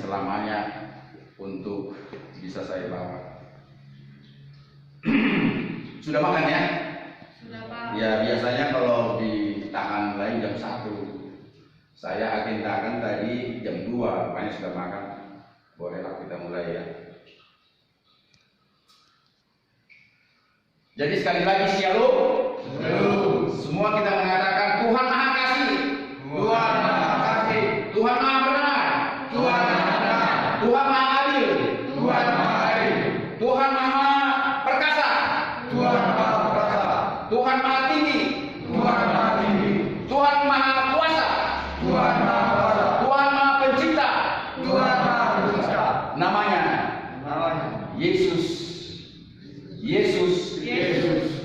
selamanya untuk bisa saya bawa. Sudah makan ya? Sudah, Pak. Ya, biasanya kalau di tangan lain jam 1. Saya agendakan tadi jam 2, makanya sudah makan. Bolehlah kita mulai ya. Jadi sekali lagi shalom. Semua kita mengatakan Tuhan Maha Kasih. Tuhan Maha Kasih. Tuhan Maha Benar. Tuhan Maha Benar. Tuhan Maha Adil. Tuhan Maha Adil. Tuhan Maha Perkasa. Tuhan Maha Perkasa. Tuhan Maha Tinggi. Tuhan Maha Tinggi. Tuhan Maha Kuasa. Tuhan Maha Kuasa. Tuhan Maha Pencipta. Tuhan Maha Pencipta. Namanya Yesus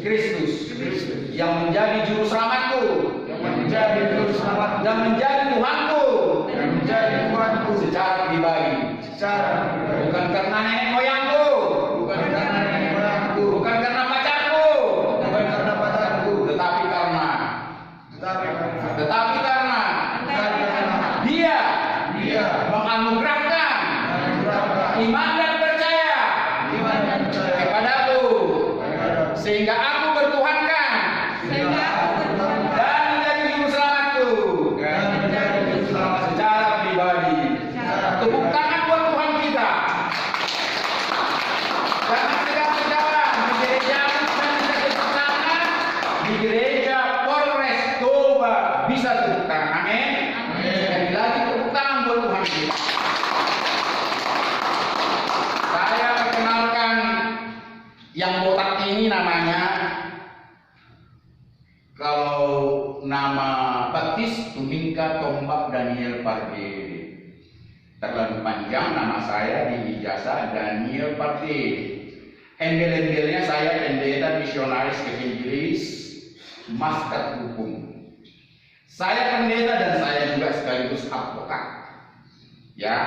Kristus yang menjadi juru selamatku, yang menjadi juru selamat dan menjadi Tuhanku dan menjadi Tuhanku secara pribadi, bukan karena nenek moyangku, bukan karena nenek moyangku, bukan karena pacarku, bukan karena pacarku, tetapi karena Dia menganugerahkan iman dan percaya kepadaku, sehingga aku bertuhankan dan menjadi juru selamatku secara pribadi. Tepuk tangan buat Tuhan kita. Jangan segala berjalan di gereja kita bisa tepuk tangan, di gereja Polres Toba bisa tepuk tangan. Amin. Sekali lagi tepuk tangan buat Tuhan kita. Saya perkenalkan yang botak ini namanya, kalau nama baptis Tumingka Tombak Daniel Pardede. Terlalu panjang nama saya di ijazah Daniel Pardede. Embel-embelnya saya pendeta misionaris evangelis master hukum. Saya pendeta dan saya juga sekaligus advokat. Ya,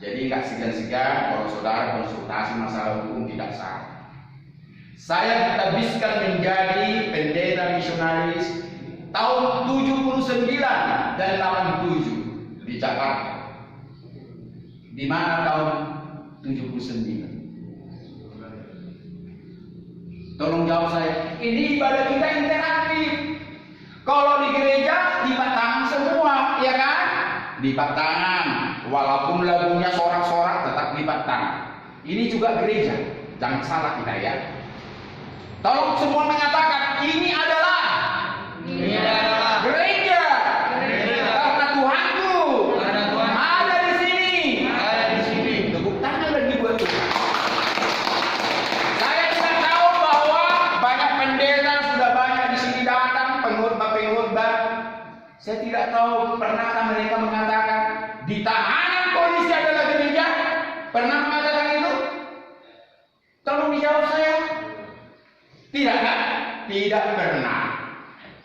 jadi nggak segan-segan kalau saudara konsultasi masalah hukum tidak salah. Saya ditabiskan menjadi pendeta misionaris tahun 79 dan 87 di Jakarta. Di mana tahun 79? Tolong jawab saya. Ini ibadah kita interaktif. Kalau di gereja lipat tangan semua, ya kan? Lipat tangan. Walaupun lagunya sorak-sorak tetap lipat tangan. Ini juga gereja. Jangan salah kita ya. Tolong semua mengatakan ini adalah gereja. Karena Tuhanku ada di sini. Tepuk tangan lagi buat Tuhan. Saya tidak tahu bahwa banyak pendeta sudah banyak di sini datang, pengkhotbah. Saya tidak tahu pernahkah mereka mengatakan di tahanan polisi adalah gereja? Pernah mengatakan itu? Tolong dijawab saya. Tidak kan? Tidak pernah.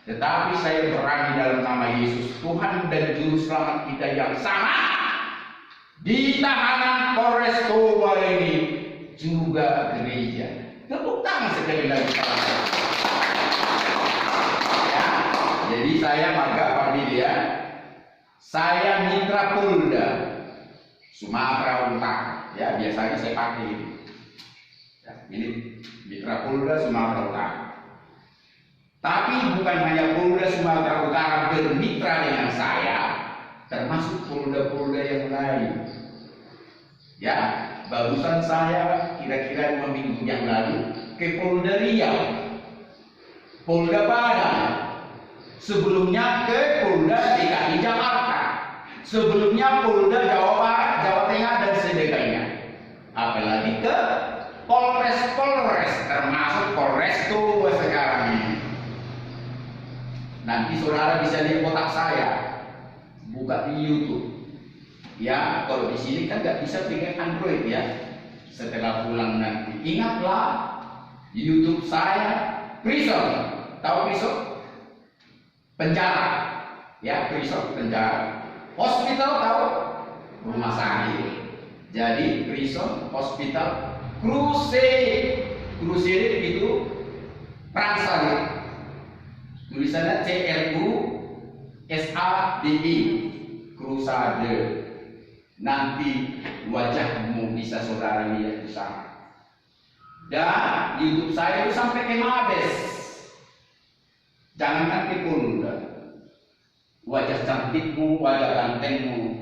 Tetapi saya berani dalam nama Yesus Tuhan dan Juru Selamat kita yang sama. Di tahanan Polres Toba ini juga gereja. Tepuk tangan sekali lagi. Ya, jadi saya Marga Pardede ya. Saya mitra Polda Sumatera Utara. Ya, biasanya saya pakai ini. Ya, ini mitra Polda Sumatera Utara. Tapi bukan hanya Polda Sumatera Utara bermitra dengan saya, termasuk polda-polda yang lain. Ya, barusan saya kira-kira 2 minggu yang lalu ke Polda Riau, Polda Padang, sebelumnya ke Polda DKI Jakarta, sebelumnya Polda Jawa Barat, Jawa Tengah dan sebagainya. Apalagi ke Polres, termasuk Polres Toba sekarang ini. Nanti saudara bisa lihat kotak saya, buka di YouTube. Ya, kalau di sini kan nggak bisa pakai Android ya. Setelah pulang nanti, ingatlah YouTube saya, prison. Tahu prison? Penjara. Ya, prison penjara. Hospital tahu? Rumah sakit. Jadi prison, hospital, crusade. Crusade itu perang salib. Tulisannya CRUSADE, crusade. nanti wajahmu bisa saudara lihat di sana. Dan hidup saya itu sampai ke Mabes. Jangankan ke Polda, wajah cantikmu, wajah gantengmu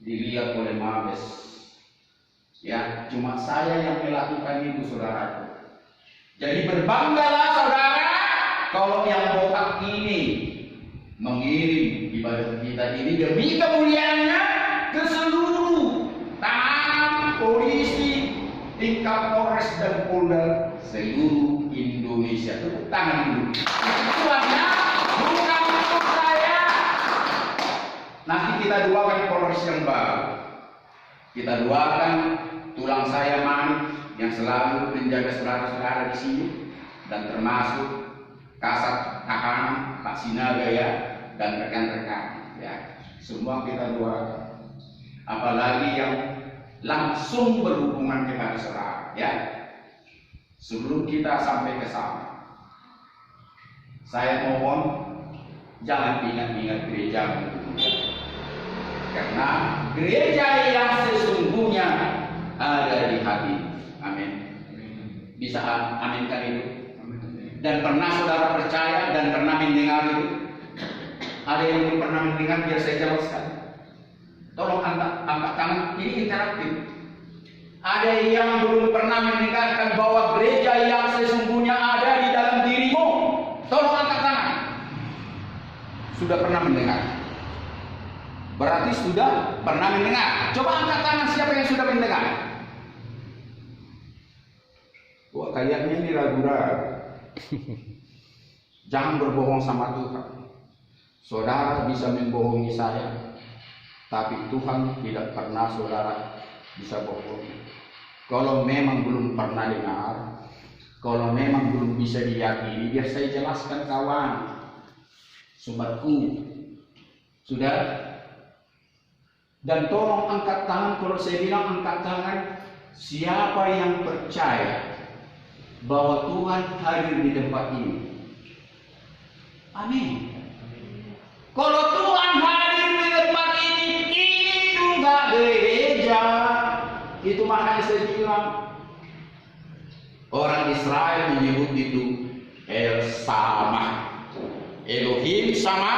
dilihat oleh Mabes. Ya, cuma saya yang melakukan itu, saudara. Jadi berbanggalah saudara kalau yang botak ini mengirim ibadah kita ini demi kemuliaannya ke seluruh tahanan polisi, tingkat Polres dan Polda seluruh Indonesia. Tepuk tangan dulu. Tujuannya bukan untuk saya. Nanti kita doakan Polres yang baru. Kita doakan tulang saya manis yang selalu menjaga saudara-saudara di sini, dan termasuk Kasat Tahanan Pak Sinaga ya, dan rekan-rekan ya. Semua kita doakan. Apalagi yang langsung berhubungan kepada saudara ya. Sebelum kita sampai ke sana, saya mohon jangan ingat-ingat gereja, karena gereja yang sesungguhnya ada di hati. Amin. Bisa aminkan itu? Dan pernah saudara percaya dan pernah mendengar itu? Ada yang belum pernah mendengar, biar saya jelaskan. Tolong angkat tangan, ini interaktif. Ada yang belum pernah mendengarkan bahwa gereja yang sesungguhnya ada di dalam dirimu? Tolong angkat tangan. Sudah pernah mendengar? Berarti sudah pernah mendengar. Coba angkat tangan siapa yang sudah mendengar. Wah, kayaknya ini ragu-ragu. Jangan berbohong sama Tuhan. Saudara bisa membohongi saya, tapi Tuhan tidak pernah saudara bisa bohongi. Kalau memang belum pernah dengar, kalau memang belum bisa diyakini, biar saya jelaskan kawan, sobatku. Sudah? Dan tolong angkat tangan. Kalau saya bilang angkat tangan, siapa yang percaya bahwa Tuhan hadir di tempat ini? Amin. Kalau Tuhan hadir di tempat ini juga gereja. Itu makanya saya bilang, orang Israel menyebut itu El Sama, Elohim sama,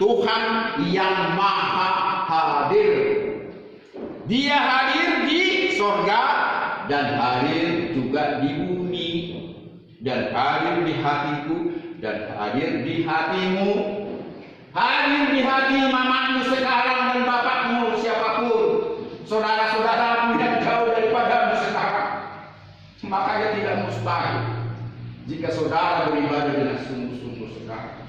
Tuhan yang maha hadir. Dia hadir di sorga dan hadir juga di bumi, dan hadir di hatiku dan hadir di hatimu, hadir di hati mamamu sekarang dan bapakmu, siapapun saudara-saudaramu yang jauh daripadamu sekarang. Makanya tidak mustahil jika saudara beribadah dengan sungguh-sungguh sekarang.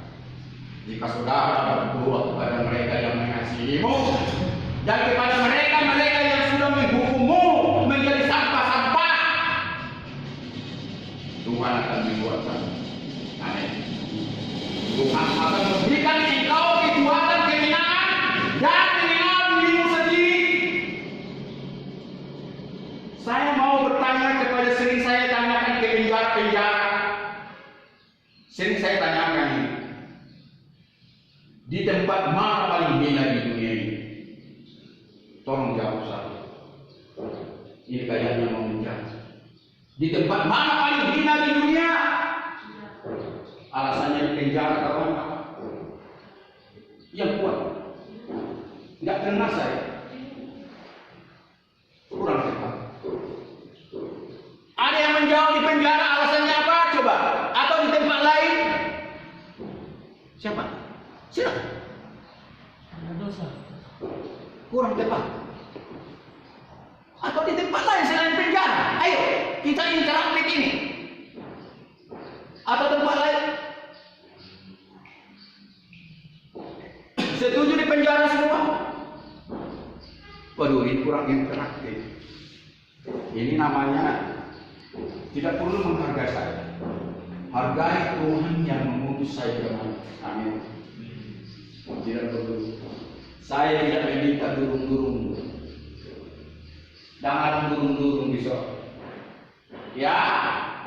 Jika saudara berdoa kepada mereka yang mengasihimu dan kepada mereka yang sudah menghukummu menjadi sampah-sampah, Tuhan akan membuatkan. Amin. Tuhan akan memberikan engkau kekuatan, kemenangan, dan mengenal dirimu sendiri. Saya mau bertanya kepada sering saya tanyakan ke penjara-penjara. Sering saya tanyakan ini. Di tempat mana paling hina di dunia ini? Tolong jawab saya. Ini kayaknya mau menjawab. Di tempat mana paling hina di dunia? Alasannya di penjara kawan apa? Yang kuat. Nggak kenal saya. Kurang tepat. Ada yang menjawab di penjara alasannya apa? Coba. Atau di tempat lain? Siapa? Silakan. Karena dosa. Kurang tepat. Atau di tempat lain selain penjara? Ayo, kita interaktif ini. Atau tempat lain? Setuju di penjara semua? Waduh, ini kurang interaktif. Ini namanya tidak perlu menghargai saya. Hargai Tuhan yang mengutus saya dengan amin. Tidak perlu. Saya tidak meminta durung-durung. Jangan durung-durung di sorga. Ya,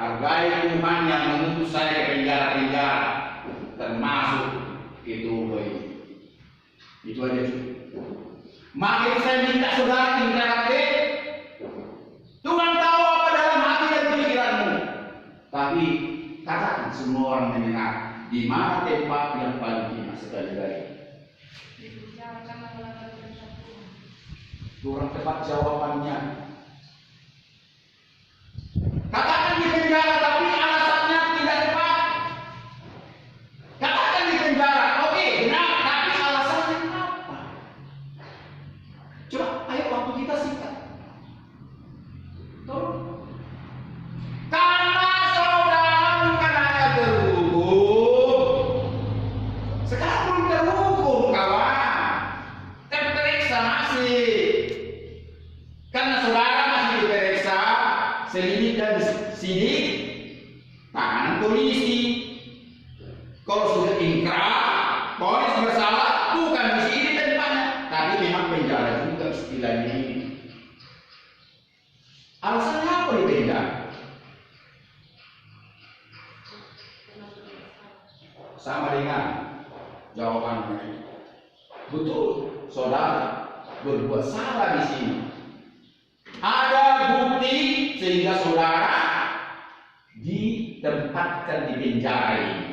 hargai Tuhan yang mengutus saya ke penjara-penjara, termasuk itu. Itu aja. Makanya saya minta saudara interaktif. Tuhan tahu apa dalam hati dan pikiranmu. Tapi katakan semua orang mendengar. Di mana tempat yang paling hina sekali-kali? Kurang tepat jawabannya. Katakan di penjara tapi alasannya tidak tepat. Katakan di penjara, oke, benar, tapi alasannya apa? Coba, ayo waktu kita singkat. Tolong. Karena saudara bukan hanya terhukum, sekarang belum terhukum kawan, terperiksa masih. Karena saudara masih diperiksa, selidik dan sidik, tangan polisi. Kalau sudah ingkrah, ponis bersalah, bukan di sini tempatnya, tapi memang penjara juga istilahnya ini. Alasannya apa di penjara? Sama dengan jawabannya. Betul, saudara berbuat salah di sini. Ada bukti sehingga saudara ditempatkan di penjara ini.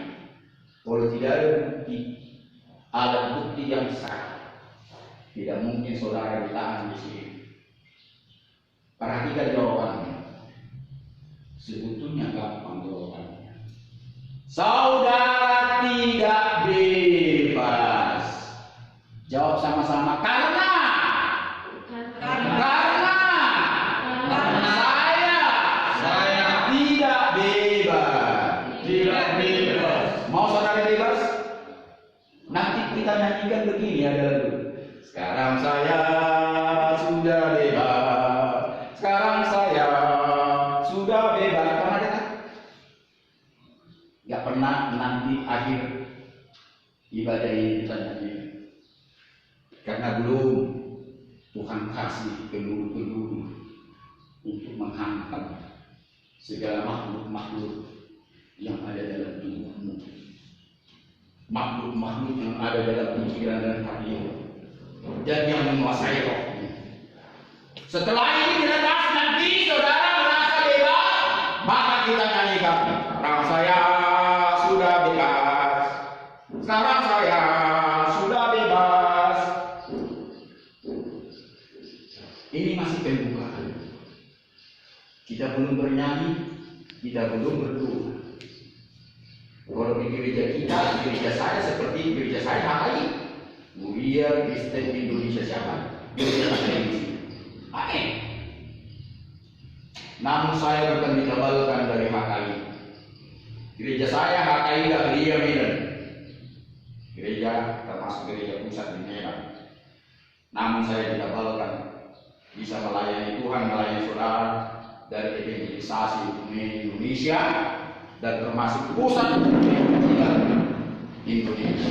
Kalau tidak ada bukti, ada bukti yang sah, tidak mungkin saudara ditahan di sini. Perhatikan jawabannya. Sebetulnya gampang jawabannya. Saudara tidak bebas. Jawab sama-sama. Karena saya tidak bebas. Tidak bebas. Mau saudara bebas? Nanti kita nyanyikan begini ada lagu. Sekarang saya sudah bebas. Sekarang saya sudah bebas. Pernah dengar? Gak pernah nanti akhir ibadah ini kita nyanyi. Karena belum Tuhan kasih peluru-peluru untuk menghantam segala makhluk-makhluk yang ada dalam tubuhmu, makhluk-makhluk yang ada dalam pikiran dan hatimu, dan yang menguasai rohmu. Setelah ini dilepas, nanti saudara merasa bebas, maka kita nyanyikan. Sekarang saya sudah bebas. Sekarang saya sudah bebas. Ini masih pembukaan. Kita belum bernyanyi, kita belum berdoa. Kalau di gereja kita, gereja saya seperti gereja saya HKI, Mulia Kristen Indonesia siapa? Gereja saya di sini. HKI. Namun saya bukan dikabalkan dari HKI. Gereja saya HKI Gabria Medan. Gereja termasuk gereja pusat di Medan. Namun saya dikabalkan bisa melayani Tuhan, melayani saudara dari evangelisasi Indonesia dan termasuk pusat Indonesia.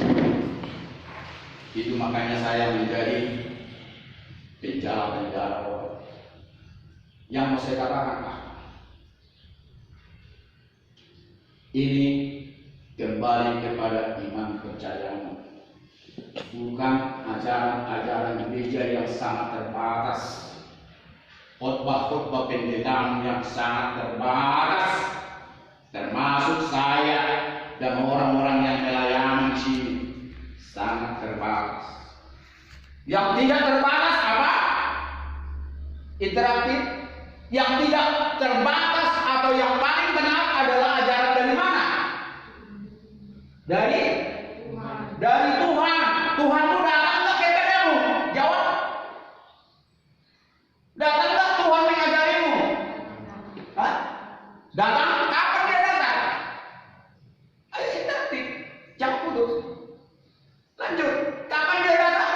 Itu makanya saya menjadi penjara-penjara. Yang mau saya katakan apa? Ini kembali kepada iman percayamu, bukan ajaran-ajaran gereja yang sangat terbatas, khotbah-khotbah pendetamu yang sangat terbatas, termasuk saya dan orang-orang yang melayani di sini sangat terbatas. Yang tidak terbatas apa? Interaktif. Yang tidak terbatas atau yang paling benar adalah ajaran dari mana? Dari Tuhan. Tuhanmu datang nggak ke padamu? Jawab. Datang nggak Tuhan mengajarimu? Hah? Datang? Kapan dia datang? Ayo interaktif. Jangan putus. Lanjut. Kapan dia datang?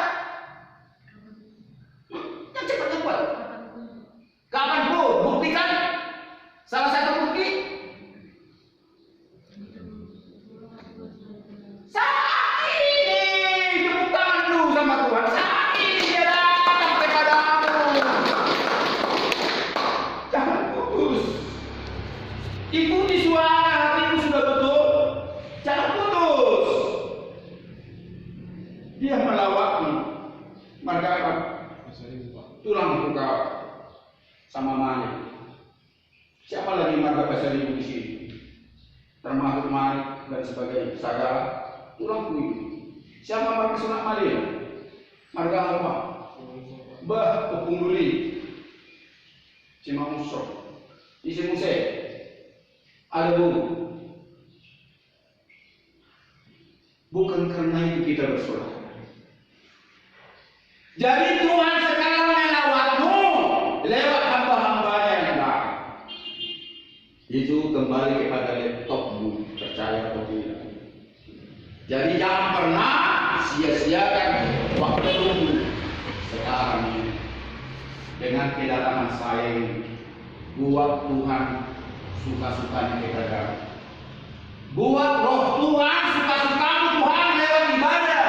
Yang cepat-cepat. Kapan pun? Buktikan. Salah satu bukti. Saat ini. engkau sama Malik. Siapa lagi marga pasal ibu di sini? Termasuk Malik dan sebagainya. Saya tulang kuih. Siapa marga Sunan Malil? Marga apa? Bah Tepung Duli. Cimamusok. Isi Muse. Ada Bu. Bukan karena itu kita bersaudara. Jadi Tuhan sekarang melawatmu lewat hamba-hambanya yang lain. Itu kembali kepada laptopmu, percaya atau tidak. Jadi jangan pernah sia-siakan waktu sekarang ini. Dengan kedatangan saya ini, buat Tuhan suka-sukanya kepada buat roh Tuhan suka-sukamu Tuhan lewat ibadah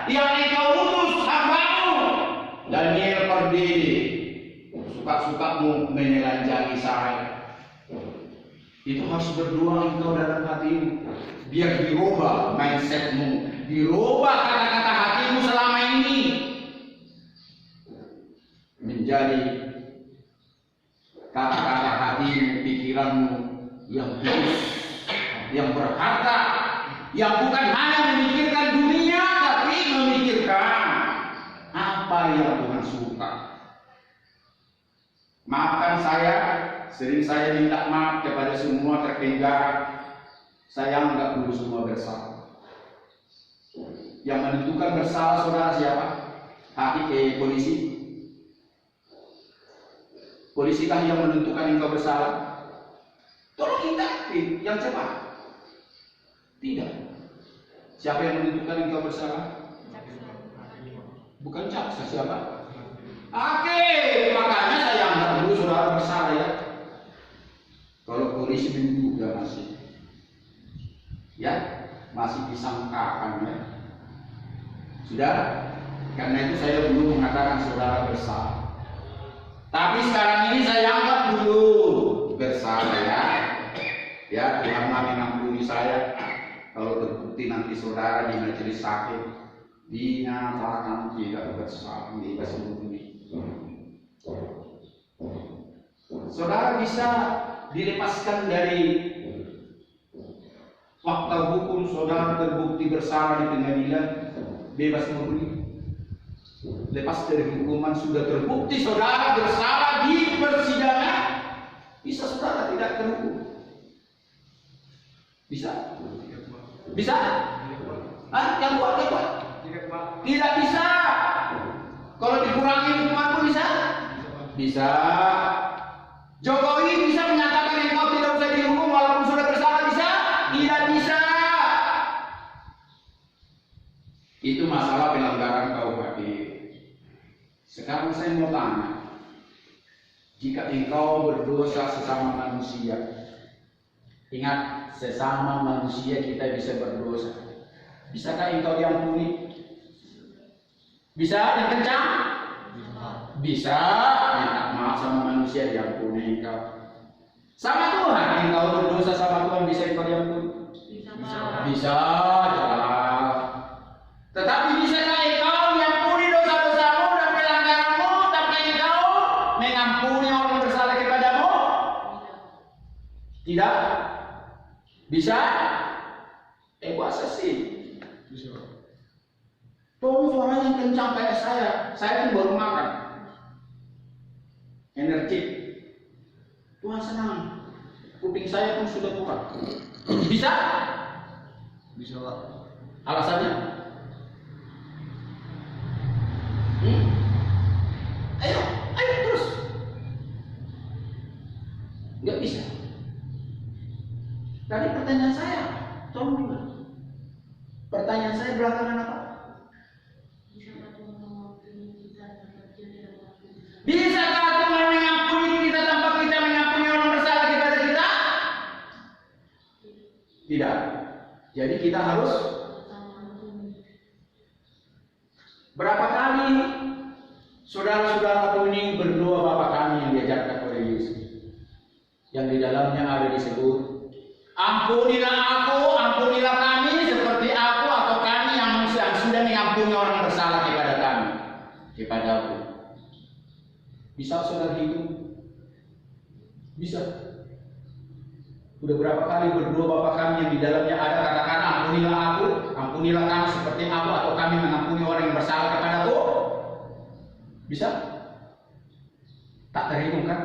yang engkau utus hambamu Daniel Pardede. Suka-sukamu menelanjangi saya. Itu harus berdoa engkau dalam hatimu, biar dirubah mindsetmu, dirubah kata-kata hatimu selama ini menjadi kata-kata hatimu, pikiranmu yang tulus, yang berharga, yang bukan hanya memikirkan dunia, tapi memikirkan apa yang Tuhan suka. Maafkan saya, sering saya minta maaf kepada semua terpenjara. Saya anggap dulu semua bersalah. Yang menentukan bersalah saudara siapa? Polisi. Polisikah yang menentukan engkau bersalah? Tolong indaktif yang cepat. Tidak. Siapa yang menentukan engkau bersalah? Bukan jaksa, siapa? Oke, makanya saya anggap dulu saudara bersalah ya. Kalau polisi menduga masih disangkakan ya. Sudah? Karena itu saya dulu mengatakan saudara bersalah. Tapi sekarang ini saya anggap dulu bersalah ya. Ya, Tuhan mengampuni saya. Kalau terbukti nanti saudara di majelis hakim dinyatakan tidak bersalah, bebas murni. Saudara bisa dilepaskan dari fakta hukum, saudara terbukti bersalah di pengadilan, bebas murni. Lepas dari hukuman, sudah terbukti saudara bersalah di persidangan, bisa saudara tidak terhukum. Bisa? Bisa? Yang kuat? Tidak bisa. Kalau dikurangi hukuman pun bisa? Bisa. Jokowi bisa menyatakan engkau tidak usah dihukum walaupun sudah bersalah, bisa? Tidak bisa. Itu masalah pelanggaran KUHP. Sekarang saya mau tanya, jika engkau berdosa sesama manusia, ingat, sesama manusia kita bisa berdosa. Bisakah engkau diampuni? Bisa yang kencang? Bisa. Minta maaf sama manusia, diampuni engkau. Sama Tuhan, engkau berdosa sama Tuhan, bisa engkau diampuni? Bisa. Jelas. Tetapi bisakah engkau diampuni dosa-dosamu dan pelanggaranmu tanpa engkau mengampuni orang bersalah kepadamu? Tidak. Bisa? Kuasa sih. Bisa. Tolong suaranya kencang kayak saya. Saya pun baru makan. Energi. Tuhan senang. Kuping saya pun sudah kurang. Bisa? Bisa Pak. Alasannya? Ayo terus. Nggak bisa. Tadi pertanyaan saya, tolong gimana? Pertanyaan saya belakangan apa? Bisakah Tuhan mengampuni kita tanpa kita mengampuni orang bersalah kepada kita? Tidak. Jadi kita harus berapa kali saudara-saudara kuning berdoa Bapa kami yang diajarkan oleh Yesus, yang di dalamnya ada disebut, ampunilah aku, ampunilah kami seperti aku atau kami yang sudah mengampuni orang bersalah kepada kami, kepada aku. Bisa saudara hitung? Bisa. Udah berapa kali berdoa Bapa kami yang di dalamnya ada katakan ampunilah aku, ampunilah kami seperti aku, atau kami mengampuni orang yang bersalah kepadaku? Bisa? Tak terhitung kan?